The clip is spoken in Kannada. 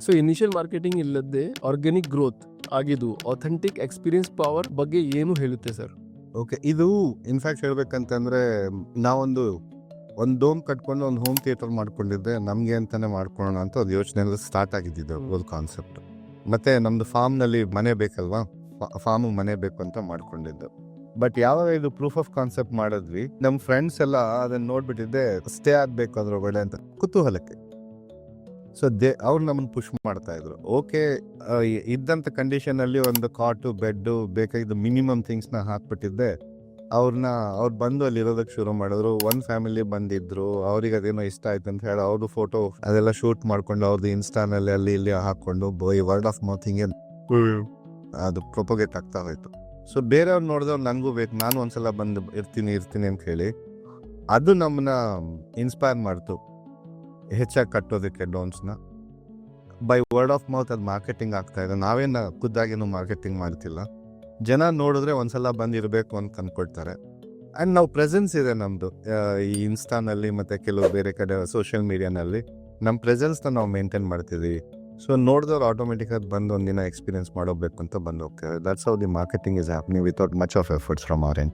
ಸೊ ಇನಿಷಿಯಲ್ ಮಾರ್ಕೆಟಿಂಗ್ ಇಲ್ಲದೆ ಆರ್ಗ್ಯಾನಿಕ್ ಗ್ರೋತ್ ಆಗಿದ್ದು ಅಥೆಂಟಿಕ್ ಎಕ್ಸ್ಪೀರಿಯನ್ಸ್ ಪವರ್ ಬಗ್ಗೆ ಏನು ಹೇಳುತ್ತೆ ಸರ್? ಓಕೆ, ಇದು ಇನ್ಫ್ಯಾಕ್ಟ್ ಹೇಳ್ಬೇಕಂತಂದ್ರೆ ನಾವೊಂದು ಡೋಮ್ ಕಟ್ಕೊಂಡು ಒಂದು ಹೋಮ್ ಥಿಯೇಟರ್ ಮಾಡ್ಕೊಂಡಿದ್ದೆ, ನಮಗೆ ಅಂತಾನೆ ಮಾಡ್ಕೊಳ್ಳೋಣ ಅಂತ ಒಂದು ಯೋಚನೆ ಸ್ಟಾರ್ಟ್ ಆಗಿದ್ದಿದ್ದು ಒಂದು ಕಾನ್ಸೆಪ್ಟ್. ಮತ್ತೆ ನಮ್ದು ಫಾರ್ಮ್ನಲ್ಲಿ ಮನೆ ಬೇಕಲ್ವಾ, ಫಾರ್ಮ್ ಮನೆ ಬೇಕು ಅಂತ ಮಾಡ್ಕೊಂಡಿದ್ದು. ಬಟ್ ಯಾವಾಗ ಇದು ಪ್ರೂಫ್ ಆಫ್ ಕಾನ್ಸೆಪ್ಟ್ ಮಾಡಿದ್ವಿ, ನಮ್ಮ ಫ್ರೆಂಡ್ಸ್ ಎಲ್ಲ ಅದನ್ನ ನೋಡ್ಬಿಟ್ಟಿದ್ದೆ ಸ್ಟೇ ಆಗ್ಬೇಕು ಅದ್ರೊಳಗಡೆ ಅಂತ ಕುತೂಹಲಕ್ಕೆ. ಸೊ ಅವ್ರು ನಮ್ಮನ್ನು ಪುಷ್ ಮಾಡ್ತಾ ಇದ್ರು. ಓಕೆ, ಇದ್ದಂಥ ಕಂಡೀಷನಲ್ಲಿ ಒಂದು ಕಾಟು ಬೆಡ್ಡು ಬೇಕಾಗಿದ್ದು ಮಿನಿಮಮ್ ಥಿಂಗ್ಸ್ನ ಹಾಕ್ಬಿಟ್ಟಿದ್ದೆ. ಅವ್ರು ಬಂದು ಅಲ್ಲಿ ಇರೋದಕ್ಕೆ ಶುರು ಮಾಡಿದ್ರು. ಒಂದು ಫ್ಯಾಮಿಲಿ ಬಂದಿದ್ರು, ಅವ್ರಿಗೆ ಅದೇನೋ ಇಷ್ಟ ಆಯ್ತು ಅಂತ ಹೇಳಿ ಅವ್ರದ್ದು ಫೋಟೋ ಅದೆಲ್ಲ ಶೂಟ್ ಮಾಡ್ಕೊಂಡು ಅವ್ರದ್ದು ಇನ್ಸ್ಟಾನಲ್ಲಿ ಅಲ್ಲಿ ಇಲ್ಲಿ ಹಾಕೊಂಡು ವರ್ಡ್ ಆಫ್ ಮೌತ್ ಹಿಂಗೆ ಅದು ಪ್ರೊಪಗೇಟ್ ಆಗ್ತಾ ಹೋಯ್ತು. ಸೊ ಬೇರೆಯವ್ರು ನೋಡಿದವ್ರು ನನಗೂ ಬೇಕು, ನಾನು ಒಂದ್ಸಲ ಬಂದು ಇರ್ತೀನಿ ಅಂತ ಹೇಳಿ ಅದು ನಮ್ಮನ್ನ ಇನ್ಸ್ಪೈರ್ ಮಾಡ್ತು ಹೆಚ್ಚಾಗಿ ಕಟ್ಟೋದಕ್ಕೆ ಡೋನ್ಸ್ನ. ಬೈ ವರ್ಡ್ ಆಫ್ ಮೌತ್ ಅದು ಮಾರ್ಕೆಟಿಂಗ್ ಆಗ್ತಾ ಇದೆ. ನಾವೇನು ಖುದ್ದಾಗೇನು ಮಾರ್ಕೆಟಿಂಗ್ ಮಾಡ್ತಿಲ್ಲ. ಜನ ನೋಡಿದ್ರೆ ಒಂದ್ಸಲ ಬಂದಿರಬೇಕು ಅಂತ ಅಂದ್ಕೊಳ್ತಾರೆ. ಆ್ಯಂಡ್ ನಾವು ಪ್ರೆಸೆನ್ಸ್ ಇದೆ ನಮ್ಮದು ಈ ಇನ್ಸ್ಟಾನಲ್ಲಿ ಮತ್ತು ಕೆಲವು ಬೇರೆ ಕಡೆ ಸೋಷಿಯಲ್ ಮೀಡಿಯಾನಲ್ಲಿ ನಮ್ಮ ಪ್ರೆಸೆನ್ಸ್ನ ನಾವು ಮೇಂಟೈನ್ ಮಾಡ್ತಿದ್ದೀವಿ. ಸೊ ನೋಡಿದವ್ರು ಆಟೋಮೆಟಿಕಾಗಿ ಬಂದು ಒಂದಿನ ಎಕ್ಸ್ಪೀರಿಯನ್ಸ್ ಮಾಡೋಬೇಕು ಅಂತ ಬಂದು ಹೋಗ್ತಾರೆ. That's how the marketing is happening without much of efforts from our end.